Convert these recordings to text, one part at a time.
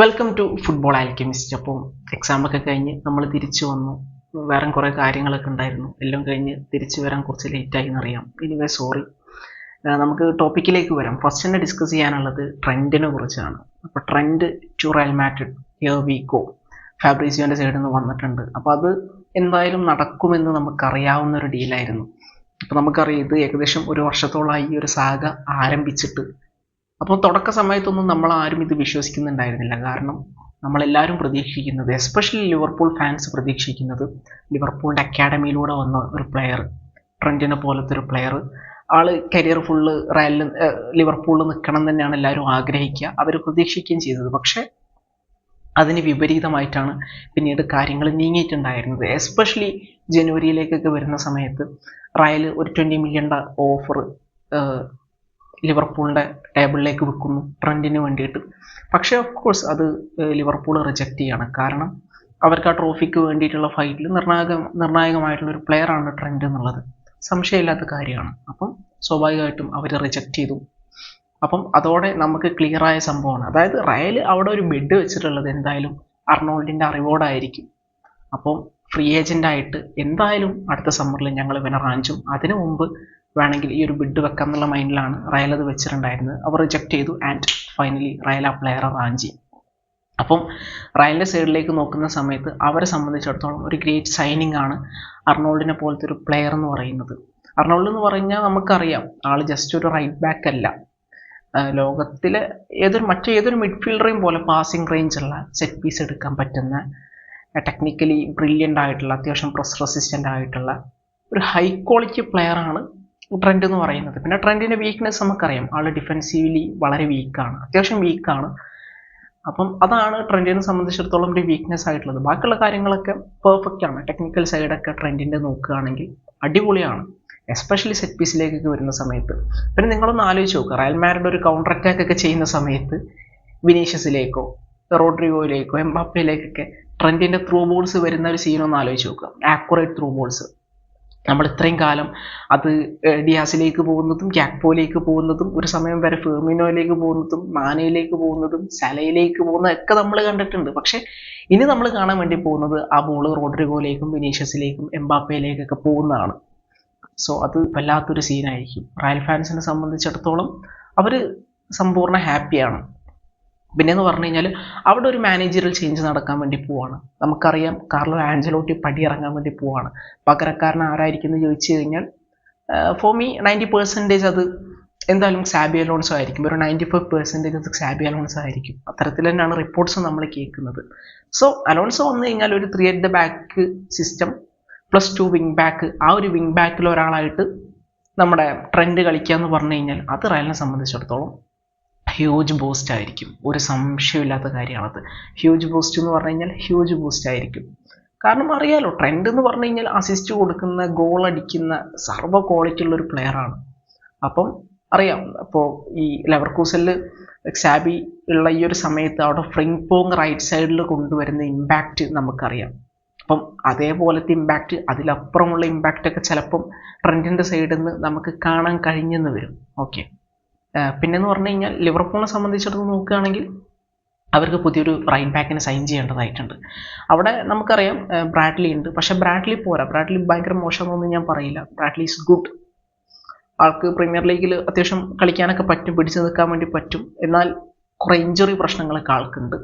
Welcome to football Alchemist. അപ്പോൾ എക്സാമൊക്കെ കഴിഞ്ഞ് നമ്മൾ തിരിച്ചു വന്നു. വേറെ കുറേ കാര്യങ്ങളൊക്കെ ഉണ്ടായിരുന്നു. എല്ലാം കഴിഞ്ഞ് തിരിച്ചു വരാൻ കുറച്ച് ലേറ്റായി എന്നറിയാം. Anyway sorry. നമുക്ക് ടോപ്പിക്കിലേക്ക് വരാം. ഫസ്റ്റ് തന്നെ ഡിസ്കസ് ചെയ്യാനുള്ളത് ട്രെൻഡിനെ കുറിച്ചാണ്. അപ്പോൾ trend to Real Madrid here we go ഫാബ്രീസിയോൻ്റെ സൈഡിൽ നിന്ന് വന്നിട്ടുണ്ട്. അപ്പോൾ അത് എന്തായാലും നടക്കുമെന്ന് നമുക്കറിയാവുന്ന ഒരു ഡീലായിരുന്നു. അപ്പോൾ നമുക്കറിയാം ഇത് ഏകദേശം ഒരു വർഷത്തോളമായി ഈ ഒരു സാഗ ആരംഭിച്ചിട്ട്. അപ്പോൾ തുടക്ക സമയത്തൊന്നും നമ്മൾ ആരും ഇത് വിശ്വസിക്കുന്നുണ്ടായിരുന്നില്ല. കാരണം നമ്മളെല്ലാവരും പ്രതീക്ഷിക്കുന്നത്, എസ്പെഷ്യലി ലിവർപൂൾ ഫാൻസ് പ്രതീക്ഷിക്കുന്നത്, ലിവർപൂളിൻ്റെ അക്കാഡമിയിലൂടെ വന്ന ഒരു പ്ലെയർ, ട്രെൻറ്റിനെ പോലത്തെ ഒരു പ്ലെയർ, ആൾ കരിയർ ഫുള്ള് ലിവർപൂളിൽ നിൽക്കണം തന്നെയാണ് എല്ലാവരും ആഗ്രഹിക്കുക, അവർ പ്രതീക്ഷിക്കുകയും ചെയ്തത്. പക്ഷേ അതിന് വിപരീതമായിട്ടാണ് പിന്നീട് കാര്യങ്ങൾ നീങ്ങിയിട്ടുണ്ടായിരുന്നത്. എസ്പെഷ്യലി ജനുവരിയിലേക്കൊക്കെ വരുന്ന സമയത്ത് റയൽ ഒരു 20 മില്യൺ ഓഫർ ലിവർപൂളിൻ്റെ ടേബിളിലേക്ക് വെക്കുന്നു ട്രെൻഡിന് വേണ്ടിയിട്ട്. പക്ഷേ ഓഫ് കോഴ്സ് അത് ലിവർപൂൾ റിജക്റ്റ് ചെയ്യാണ്. കാരണം അവർക്ക് ആ ട്രോഫിക്ക് വേണ്ടിയിട്ടുള്ള ഫൈറ്റിൽ നിർണായകമായിട്ടുള്ളൊരു പ്ലെയറാണ് ട്രെൻഡ് എന്നുള്ളത് സംശയമില്ലാത്ത കാര്യമാണ്. അപ്പം സ്വാഭാവികമായിട്ടും അവർ റിജക്റ്റ് ചെയ്തു. അപ്പം അതോടെ നമുക്ക് ക്ലിയറായ സംഭവമാണ്. അതായത് റയൽ അവിടെ ഒരു ബിഡ് വെച്ചിട്ടുള്ളത് എന്തായാലും അർണോൾഡിൻ്റെ റിവാർഡായിരിക്കും. അപ്പം ഫ്രീ ഏജൻ്റായിട്ട് എന്തായാലും അടുത്ത സമ്മറിൽ ഞങ്ങൾ ഇവനെ റാഞ്ചും, അതിനു മുമ്പ് വേണമെങ്കിൽ ഈ ഒരു ബിഡ് വെക്കാം എന്നുള്ള മൈൻഡിലാണ് റയൽ അത് വെച്ചിട്ടുണ്ടായിരുന്നത്. അവർ റിജക്റ്റ് ചെയ്തു ആൻഡ് ഫൈനലി റയൽ ആ പ്ലെയറെ റാഞ്ചി. അപ്പം റയലിൻ്റെ സൈഡിലേക്ക് നോക്കുന്ന സമയത്ത് അവരെ സംബന്ധിച്ചിടത്തോളം ഒരു ഗ്രേറ്റ് സൈനിങ് ആണ് അർണോൾഡിനെ പോലത്തെ ഒരു പ്ലെയർ എന്ന് പറയുന്നത്. അർണോൾഡ് എന്ന് പറഞ്ഞാൽ നമുക്കറിയാം ആൾ ജസ്റ്റ് ഒരു റൈറ്റ് ബാക്ക് അല്ല, ലോകത്തിലെ മറ്റേതൊരു മിഡ്ഫീൽഡറേയും പോലെ പാസിംഗ് റേഞ്ചുള്ള, സെറ്റ് പീസ് എടുക്കാൻ പറ്റുന്ന, ടെക്നിക്കലി ബ്രില്യൻ്റ് ആയിട്ടുള്ള, അത്യാവശ്യം പ്രസ് റെസിസ്റ്റൻ്റ് ആയിട്ടുള്ള ഒരു ഹൈ ക്വാളിറ്റി പ്ലെയറാണ് ട്രെൻഡ് എന്ന് പറയുന്നത്. പിന്നെ ട്രെൻഡിൻ്റെ വീക്ക്നെസ് നമുക്കറിയാം, ആൾ ഡിഫെൻസീവ്ലി വളരെ വീക്കാണ്, അത്യാവശ്യം വീക്കാണ്. അപ്പം അതാണ് ട്രെൻഡിനെ സംബന്ധിച്ചിടത്തോളം ഒരു വീക്ക്നെസ് ആയിട്ടുള്ളത്. ബാക്കിയുള്ള കാര്യങ്ങളൊക്കെ പെർഫെക്റ്റ് ആണ്. ടെക്നിക്കൽ സൈഡൊക്കെ ട്രെൻഡിൻ്റെ നോക്കുകയാണെങ്കിൽ അടിപൊളിയാണ്, എസ്പെഷ്യലി സെറ്റ് പീസിലേക്കൊക്കെ വരുന്ന സമയത്ത്. പിന്നെ നിങ്ങളൊന്ന് ആലോചിച്ച് നോക്കുക, റയൽ മാഡ്രിഡ് ഒരു കൗണ്ടർ അറ്റാക്ക് ഒക്കെ ചെയ്യുന്ന സമയത്ത് വിനീഷ്യസിലേക്കോ റോഡ്രിഗോയിലേക്കോ എംബാപ്പയിലേക്കൊക്കെ ട്രെൻഡിൻ്റെ ത്രൂ ബോൾസ് വരുന്ന ഒരു സീനൊന്ന് ആലോചിച്ച് നോക്കുക. Accurate through balls. നമ്മൾ ഇത്രയും കാലം അത് ഡിയാസിലേക്ക് പോകുന്നതും ഗ്യാക്പോയിലേക്ക് പോകുന്നതും ഒരു സമയം വരെ ഫെർമിനോയിലേക്ക് പോകുന്നതും മാനയിലേക്ക് പോകുന്നതും സലയിലേക്ക് പോകുന്നതൊക്കെ നമ്മൾ കണ്ടിട്ടുണ്ട്. പക്ഷേ ഇനി നമ്മൾ കാണാൻ വേണ്ടി പോകുന്നത് ആ ബോൾ റോഡ്രിഗോയിലേക്കും വിനീഷ്യസിലേക്കും എംബാപ്പയിലേക്കൊക്കെ പോകുന്നതാണ്. സോ അത് വല്ലാത്തൊരു സീനായിരിക്കും. റയൽ ഫാൻസിനെ സംബന്ധിച്ചിടത്തോളം അവർ സമ്പൂർണ്ണ ഹാപ്പിയാണ്. പിന്നെയെന്ന് പറഞ്ഞു കഴിഞ്ഞാൽ അവിടെ ഒരു മാനേജറിയൽ ചേഞ്ച് നടക്കാൻ വേണ്ടി പോവാണ്. നമുക്കറിയാം കാർലോ ആഞ്ചലോട്ടി പടിയിറങ്ങാൻ വേണ്ടി പോവാണ്. പകരക്കാരൻ ആരായിരിക്കും എന്ന് ചോദിച്ചു കഴിഞ്ഞാൽ ഫോർ മീ 90% അത് എന്തായാലും സാബി അലോൺസോ ആയിരിക്കും. ഒരു 95% അത് സാബി അലോൺസോ ആയിരിക്കും. അത്തരത്തിൽ തന്നെയാണ് റിപ്പോർട്ട്സ് നമ്മൾ കേൾക്കുന്നത്. സോ അലോൺസോ വന്നു കഴിഞ്ഞാൽ ഒരു 3 at the back system plus 2 wing back, ആ ഒരു വിങ് ബാക്കിൽ ഒരാളായിട്ട് നമ്മുടെ ട്രെൻഡ് കളിക്കുക എന്ന് പറഞ്ഞു കഴിഞ്ഞാൽ അത് റയലിനെ സംബന്ധിച്ചിടത്തോളം ഹ്യൂജ് ബൂസ്റ്റ് ആയിരിക്കും. ഒരു സംശയമില്ലാത്ത കാര്യമാണത്. ഹ്യൂജ് ബൂസ്റ്റ് എന്ന് പറഞ്ഞു കഴിഞ്ഞാൽ ഹ്യൂജ് ബൂസ്റ്റ് ആയിരിക്കും. കാരണം അറിയാലോ, ട്രെൻഡ് എന്ന് പറഞ്ഞു കഴിഞ്ഞാൽ അസിസ്റ്റ് കൊടുക്കുന്ന, ഗോൾ അടിക്കുന്ന സർവ്വ ക്വാളിറ്റി ഉള്ളൊരു പ്ലെയറാണ്. അപ്പം അറിയാം, അപ്പോൾ ഈ ലെവർകൂസനിൽ സാബി ഉള്ള ഈ ഒരു സമയത്ത് അവിടെ ഫ്രിംഗ്പോങ് റൈറ്റ് സൈഡിൽ കൊണ്ടുവരുന്ന ഇമ്പാക്റ്റ് നമുക്കറിയാം. അപ്പം അതേപോലത്തെ ഇമ്പാക്റ്റ്, അതിലപ്പുറമുള്ള ഇമ്പാക്റ്റൊക്കെ ചിലപ്പം ട്രെൻഡിൻ്റെ സൈഡിൽ നിന്ന് നമുക്ക് കാണാൻ കഴിഞ്ഞെന്ന് വരും. ഓക്കെ. പിന്നെന്ന് പറഞ്ഞു കഴിഞ്ഞാൽ ലിവർപൂളിനെ സംബന്ധിച്ചിടത്തോളം നോക്കുകയാണെങ്കിൽ അവർക്ക് പുതിയൊരു റൈറ്റ് ബാക്കിനെ സൈൻ ചെയ്യേണ്ടതായിട്ടുണ്ട്. അവിടെ നമുക്കറിയാം ബ്രാഡ്ലി ഉണ്ട്, പക്ഷേ ബ്രാഡ്ലി പോരാ. ബ്രാഡ്ലി ഭയങ്കര മോശമെന്നൊന്നും ഞാൻ പറയില്ല. Bradley is good. ആൾക്ക് പ്രീമിയർ ലീഗിൽ അത്യാവശ്യം കളിക്കാനൊക്കെ പറ്റും, പിടിച്ചു നിൽക്കാൻ വേണ്ടി പറ്റും. എന്നാൽ കുറേ ഇഞ്ചുറി പ്രശ്നങ്ങളൊക്കെ ആൾക്കുണ്ട്.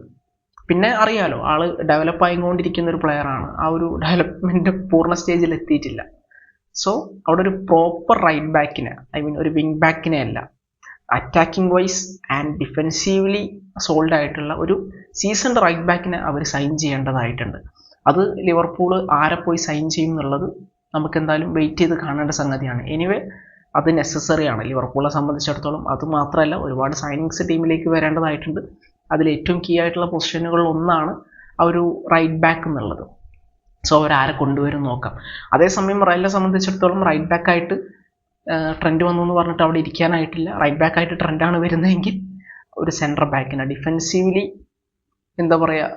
പിന്നെ അറിയാലോ, ആൾ ഡെവലപ്പ് ആയിക്കൊണ്ടിരിക്കുന്ന ഒരു പ്ലെയറാണ്. ആ ഒരു ഡെവലപ്മെൻറ്റ് പൂർണ്ണ സ്റ്റേജിൽ എത്തിയിട്ടില്ല. സോ അവിടെ ഒരു പ്രോപ്പർ റൈറ്റ് ബാക്കിനെ, ഒരു വിങ് ബാക്കിനെ അല്ല, attacking wise and defensively sold ആയിട്ടുള്ള ഒരു സീസൺഡ് റൈറ്റ് ബാക്കിനെ അവർ സൈൻ ചെയ്യേണ്ടതായിട്ടുണ്ട്. അത് ലിവർപൂൾ ആരെ പോയി സൈൻ ചെയ്യും എന്നുള്ളത് നമുക്ക് എന്തായാലും വെയിറ്റ് ചെയ്ത് കാണേണ്ട സംഗതിയാണ്. എനിവേ അത് നെസസറി ആണ് ലിവർപൂളിനെ സംബന്ധിച്ചിടത്തോളം. അതുമാത്രമല്ല, ഒരുപാട് സൈനിങ്സ് ടീമിലേക്ക് വരേണ്ടതായിട്ടുണ്ട്. അതിൽ ഏറ്റവും കീ ആയിട്ടുള്ള പൊസിഷനുകളിൽ ഒന്നാണ് ആ ഒരു റൈറ്റ് ബാക്ക് എന്നുള്ളത്. സോ അവരാരെ കൊണ്ടുവരും നോക്കാം. അതേസമയം റയലിനെ സംബന്ധിച്ചിടത്തോളം റൈറ്റ് ബാക്കായിട്ട് ട്രെൻഡ് വന്നു എന്ന് പറഞ്ഞിട്ട് അവിടെ ഇരിക്കാനായിട്ടില്ല. റൈറ്റ് ബാക്കായിട്ട് ട്രെൻഡാണ് വരുന്നതെങ്കിൽ ഒരു സെൻട്രൽ ബാക്കിന് ഡിഫെൻസീവ്ലി എന്താ പറയുക,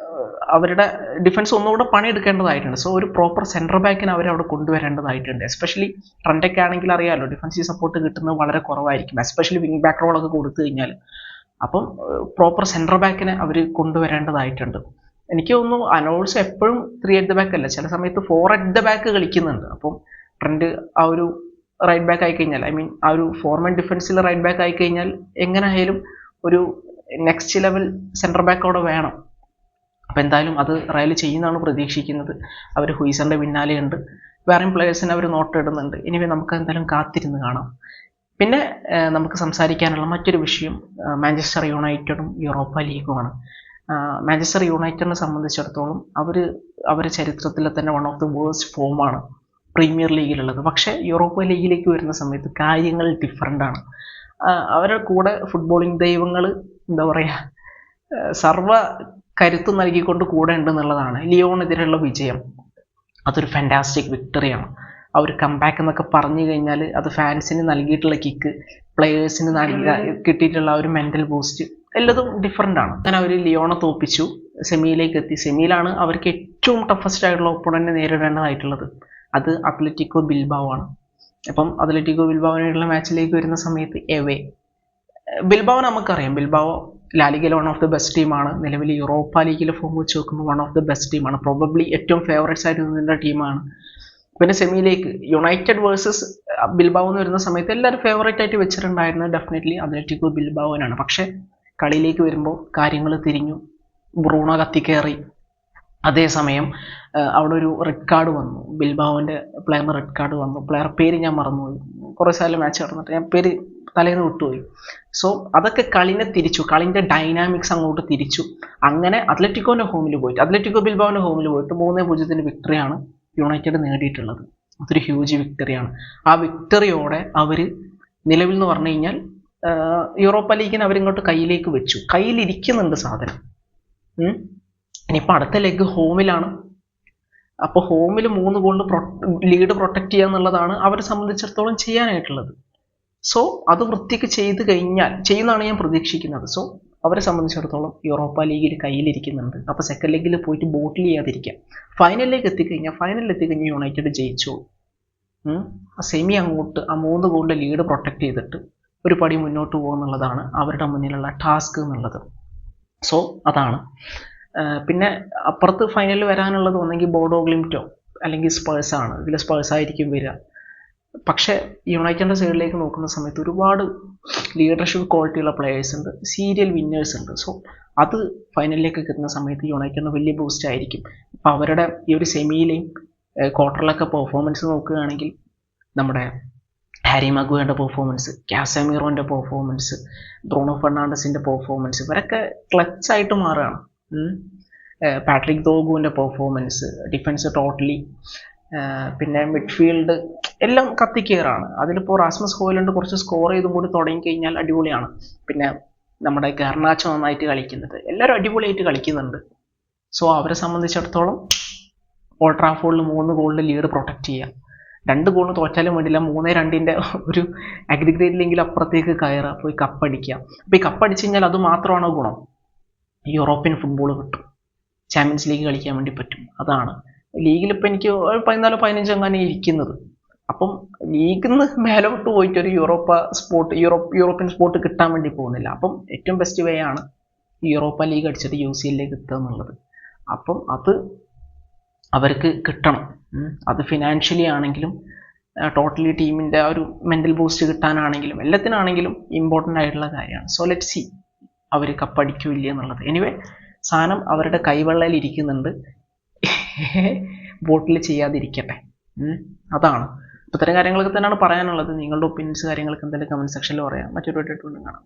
അവരുടെ ഡിഫൻസ് ഒന്നുകൂടെ പണിയെടുക്കേണ്ടതായിട്ടുണ്ട്. സോ ഒരു പ്രോപ്പർ സെൻട്രൽ ബാക്കിന് അവരവിടെ കൊണ്ടുവരേണ്ടതായിട്ടുണ്ട്. എസ്പെഷ്യലി ട്രെൻഡൊക്കെ ആണെങ്കിൽ അറിയാമല്ലോ, ഡിഫൻസീവ് സപ്പോർട്ട് കിട്ടുന്നത് വളരെ കുറവായിരിക്കും. എസ്പെഷ്യലി വിങ് ബാക്ക് റോളൊക്കെ കൊടുത്തു കഴിഞ്ഞാൽ അപ്പം പ്രോപ്പർ സെൻട്രൽ ബാക്കിനെ അവർ കൊണ്ടുവരേണ്ടതായിട്ടുണ്ട്. എനിക്ക് തോന്നുന്നു അലോൺസോ എപ്പോഴും 3 at the back അല്ല, ചില സമയത്ത് 4 at the back കളിക്കുന്നുണ്ട്. അപ്പം ട്രെൻഡ് ആ ഒരു റൈറ്റ് ബാക്ക് ആയിക്കഴിഞ്ഞാൽ, ഐ മീൻ ആ ഒരു ഫോർമൻ ഡിഫൻസിൽ റൈറ്റ് ബാക്ക് ആയിക്കഴിഞ്ഞാൽ എങ്ങനെയായാലും ഒരു നെക്സ്റ്റ് ലെവൽ സെൻട്രൽ ബാക്ക് അവിടെ വേണം. അപ്പോൾ എന്തായാലും അത് റയൽ ചെയ്യുന്നതാണ് പ്രതീക്ഷിക്കുന്നത്. അവർ ഹുയ്സറിൻ്റെ പിന്നാലെയുണ്ട്, വേറെയും പ്ലേയേഴ്സിനെ അവർ നോട്ടിടുന്നുണ്ട്. ഇനി നമുക്ക് എന്തായാലും കാത്തിരുന്ന് കാണാം. പിന്നെ നമുക്ക് സംസാരിക്കാനുള്ള മറ്റൊരു വിഷയം മാഞ്ചസ്റ്റർ യുണൈറ്റഡും യൂറോപ്പ ലീഗുമാണ്. മാഞ്ചസ്റ്റർ യുണൈറ്റഡിനെ സംബന്ധിച്ചിടത്തോളം അവരുടെ ചരിത്രത്തിലെ തന്നെ വൺ ഓഫ് ദി വേഴ്സ്റ്റ് ഫോമാണ് പ്രീമിയർ ലീഗിലുള്ളത്. പക്ഷേ യൂറോപ്പ ലീഗിലേക്ക് വരുന്ന സമയത്ത് കാര്യങ്ങൾ ഡിഫറൻ്റാണ്. അവരുടെ കൂടെ ഫുട്ബോളിംഗ് ദൈവങ്ങൾ എന്താ പറയുക, സർവ്വ കരുത്ത് നൽകിക്കൊണ്ട് കൂടെ ഉണ്ടെന്നുള്ളതാണ്. ലിയോണെതിരെയുള്ള വിജയം അതൊരു ഫാൻറ്റാസ്റ്റിക് വിക്ടറിയാണ്. ആ ഒരു കംബാക്ക് എന്നൊക്കെ പറഞ്ഞു കഴിഞ്ഞാൽ അത് ഫാൻസിന് നൽകിയിട്ടുള്ള കിക്ക്, പ്ലെയേഴ്സിന് കിട്ടിയിട്ടുള്ള ആ ഒരു മെൻ്റൽ ബൂസ്റ്റ് എല്ലതും ഡിഫറൻ്റ് ആണ്. അങ്ങനെ അവർ ലിയോണെ തോപ്പിച്ചു, സെമിയിലേക്ക് എത്തി. സെമിയിലാണ് അവർക്ക് ഏറ്റവും ടഫസ്റ്റ് ആയിട്ടുള്ള ഒപ്പോണൻറ്റിനെ നേരിടേണ്ടതായിട്ടുള്ളത്. അത് അത്ലറ്റിക്കോ ബിൽബാവോ ആണ്. അപ്പം അത്ലറ്റിക്കോ ബിൽബാവോനായിട്ടുള്ള മാച്ചിലേക്ക് വരുന്ന സമയത്ത് എവേ ബിൽബാവോ നമുക്കറിയാം, ബിൽബാവോ ലാലിഗയിലെ വൺ ഓഫ് ദി ബെസ്റ്റ് ടീമാണ്. നിലവിൽ യൂറോപ്പ ലീഗിലെ ഫോം വെച്ച് നോക്കുമ്പോൾ വൺ ഓഫ് ദി ബെസ്റ്റ് ടീമാണ്. പ്രോബബ്ലി ഏറ്റവും ഫേവറേറ്റ്സ് ആയിട്ട് നിന്ന ടീമാണ്. പിന്നെ സെമിയിലേക്ക് യുണൈറ്റഡ് വേഴ്സസ് ബിൽബാവോ എന്ന് വരുന്ന സമയത്ത് എല്ലാവരും ഫേവറേറ്റ് ആയിട്ട് വെച്ചിട്ടുണ്ടായിരുന്നത് ഡെഫിനറ്റ്ലി അത്ലറ്റിക്കോ ബിൽബാവോനാണ്. പക്ഷേ കളിയിലേക്ക് വരുമ്പോൾ കാര്യങ്ങൾ തിരിഞ്ഞു. ബ്രൂണോ കത്തിക്കയറി. അതേസമയം അവിടെ ഒരു റെഡ് കാർഡ് വന്നു, ബിൽബാവോൻ്റെ പ്ലെയറിന് റെഡ് കാർഡ് വന്നു. പ്ലെയർ പേര് ഞാൻ മറന്നുപോയി, കുറേ സ്ഥലം മാച്ച് നടന്നിട്ട് ഞാൻ പേര് തലേന്ന് വിട്ടുപോയി. സോ അതൊക്കെ കളിനെ തിരിച്ചു, കളിൻ്റെ ഡൈനാമിക്സ് അങ്ങോട്ട് തിരിച്ചു. അങ്ങനെ അത്ലറ്റിക്കോ ബിൽബാവോൻ്റെ ഹോമിൽ പോയിട്ട് 3-0 വിക്ടറിയാണ് യുണൈറ്റഡ് നേടിയിട്ടുള്ളത്. അതൊരു ഹ്യൂജ് വിക്ടറിയാണ്. ആ വിക്ടറിയോടെ അവർ നിലവിൽ എന്ന് പറഞ്ഞു കഴിഞ്ഞാൽ യൂറോപ്പ ലീഗിന് അവരിങ്ങോട്ട് കയ്യിലേക്ക് വെച്ചു, കയ്യിലിരിക്കുന്നുണ്ട് സാധനം. ഇനിയിപ്പോൾ അടുത്ത ലെഗ് ഹോമിലാണ്. അപ്പോൾ ഹോമിൽ 3 ഗോളിന് ലീഡ് പ്രൊട്ടക്റ്റ് ചെയ്യുക എന്നുള്ളതാണ് അവരെ സംബന്ധിച്ചിടത്തോളം ചെയ്യാനായിട്ടുള്ളത്. സോ അത് വൃത്തിക്ക് ചെയ്ത് കഴിഞ്ഞാൽ ചെയ്യുന്നതാണ് ഞാൻ പ്രതീക്ഷിക്കുന്നത്. സോ അവരെ സംബന്ധിച്ചിടത്തോളം യൂറോപ്പ ലീഗിൽ കയ്യിലിരിക്കുന്നുണ്ട്. അപ്പോൾ സെക്കൻഡ് ലെഗിൽ പോയിട്ട് ബോട്ടിൽ ചെയ്യാതിരിക്കാം. ഫൈനലിലേക്ക് എത്തിക്കഴിഞ്ഞാൽ യുണൈറ്റഡ് ജയിച്ചു. ആ സെമി അങ്ങോട്ട് ആ 3 ഗോളിൻ്റെ ലീഡ് പ്രൊട്ടക്റ്റ് ചെയ്തിട്ട് ഒരു പടി മുന്നോട്ട് പോകുന്നുള്ളതാണ് അവരുടെ മുന്നിലുള്ള ടാസ്ക് എന്നുള്ളത്. സോ അതാണ്. പിന്നെ അപ്പുറത്ത് ഫൈനലിൽ വരാനുള്ളത് ഒന്നെങ്കിൽ ബോഡോ ഗ്ലിംറ്റോ അല്ലെങ്കിൽ സ്പേഴ്സാണ്. ഇതിൽ സ്പേഴ്സായിരിക്കും വരിക. പക്ഷേ യുണൈറ്റഡിൻ്റെ സൈഡിലേക്ക് നോക്കുന്ന സമയത്ത് ഒരുപാട് ലീഡർഷിപ്പ് ക്വാളിറ്റിയുള്ള പ്ലെയേഴ്സ് ഉണ്ട്, സീരിയൽ വിന്നേഴ്സ് ഉണ്ട്. സോ അത് ഫൈനലിലേക്ക് എത്തുന്ന സമയത്ത് യുണൈറ്റഡിന് വലിയ ബൂസ്റ്റ് ആയിരിക്കും. അപ്പോൾ അവരുടെ ഈ ഒരു സെമിയിലെയും ക്വാർട്ടറിലൊക്കെ പെർഫോമൻസ് നോക്കുകയാണെങ്കിൽ നമ്മുടെ ഹാരി മഗ്വയറിൻ്റെ പെർഫോമൻസ്, കാസമീറോൻ്റെ പെർഫോമൻസ്, ബ്രൂണോ ഫെർണാണ്ടസിൻ്റെ പെർഫോമൻസ്, ഇവരൊക്കെ ക്ലച്ചായിട്ട് മാറുകയാണ്. പാട്രിക് ദോഗുവിൻ്റെ പെർഫോമൻസ്, ഡിഫൻസ് ടോട്ടലി, പിന്നെ മിഡ്ഫീൽഡ് എല്ലാം കത്തിക്കയറാണ്. അതിലിപ്പോൾ റാസ്മസ് ഹോയിലൻഡ് കുറച്ച് സ്കോർ ചെയ്തും കൂടി തുടങ്ങിക്കഴിഞ്ഞാൽ അടിപൊളിയാണ്. പിന്നെ നമ്മുടെ ഗർണാച്ചോ നന്നായിട്ട് കളിക്കുന്നുണ്ട്, എല്ലാവരും അടിപൊളിയായിട്ട് കളിക്കുന്നുണ്ട്. സോ അവരെ സംബന്ധിച്ചിടത്തോളം ഓൾഡ് ട്രാഫോർഡിൽ 3 ഗോളിൻ്റെ ലീഡ് പ്രൊട്ടക്റ്റ് ചെയ്യുക. 2 ഗോളിന് തോറ്റാലും വേണ്ടില്ല, 3-2 ഒരു അഗ്രിഗ്രേറ്റിലെങ്കിലും അപ്പുറത്തേക്ക് കയറുക, പോയി കപ്പടിക്കുക. അപ്പോൾ ഈ കപ്പടിച്ച് കഴിഞ്ഞാൽ അത് മാത്രമാണോ ഗുണം? യൂറോപ്യൻ ഫുട്ബോൾ കിട്ടും, ചാമ്പ്യൻസ് ലീഗ് കളിക്കാൻ വേണ്ടി പറ്റും. അതാണ് ലീഗിലിപ്പോൾ എനിക്ക് 14-15 അങ്ങനെ ഇരിക്കുന്നത്. അപ്പം ലീഗിൽ നിന്ന് മേലോട്ട് പോയിട്ട് ഒരു യൂറോപ്യൻ സ്പോട്ട് കിട്ടാൻ വേണ്ടി പോകുന്നില്ല. അപ്പം ഏറ്റവും ബെസ്റ്റ് വേ ആണ് യൂറോപ്പ ലീഗ് അടിച്ചിട്ട് UCL എത്തുക എന്നുള്ളത്. അപ്പം അത് അവർക്ക് കിട്ടണം. അത് ഫിനാൻഷ്യലി ആണെങ്കിലും ടോട്ടലി ടീമിൻ്റെ ആ ഒരു മെൻ്റൽ ബൂസ്റ്റ് കിട്ടാനാണെങ്കിലും എല്ലാത്തിനാണെങ്കിലും ഇമ്പോർട്ടൻ്റ് ആയിട്ടുള്ള കാര്യമാണ്. സോ ലെറ്റ് സി അവർ കപ്പടിക്കില്ല എന്നുള്ളത്. എനിവേ സാധനം അവരുടെ കൈവെള്ളയിൽ ഇരിക്കുന്നുണ്ട്, ബോട്ടിൽ ചെയ്യാതിരിക്കട്ടെ. അതാണ്. അപ്പോൾ ഇത്തരം കാര്യങ്ങളൊക്കെ തന്നെയാണ് പറയാനുള്ളത്. നിങ്ങളുടെ ഒപ്പീനിയൻസ് കാര്യങ്ങളൊക്കെ എന്തെങ്കിലും കമൻറ്റ് സെക്ഷനിൽ പറയാം. മറ്റൊരു വീഡിയോ കാണാം.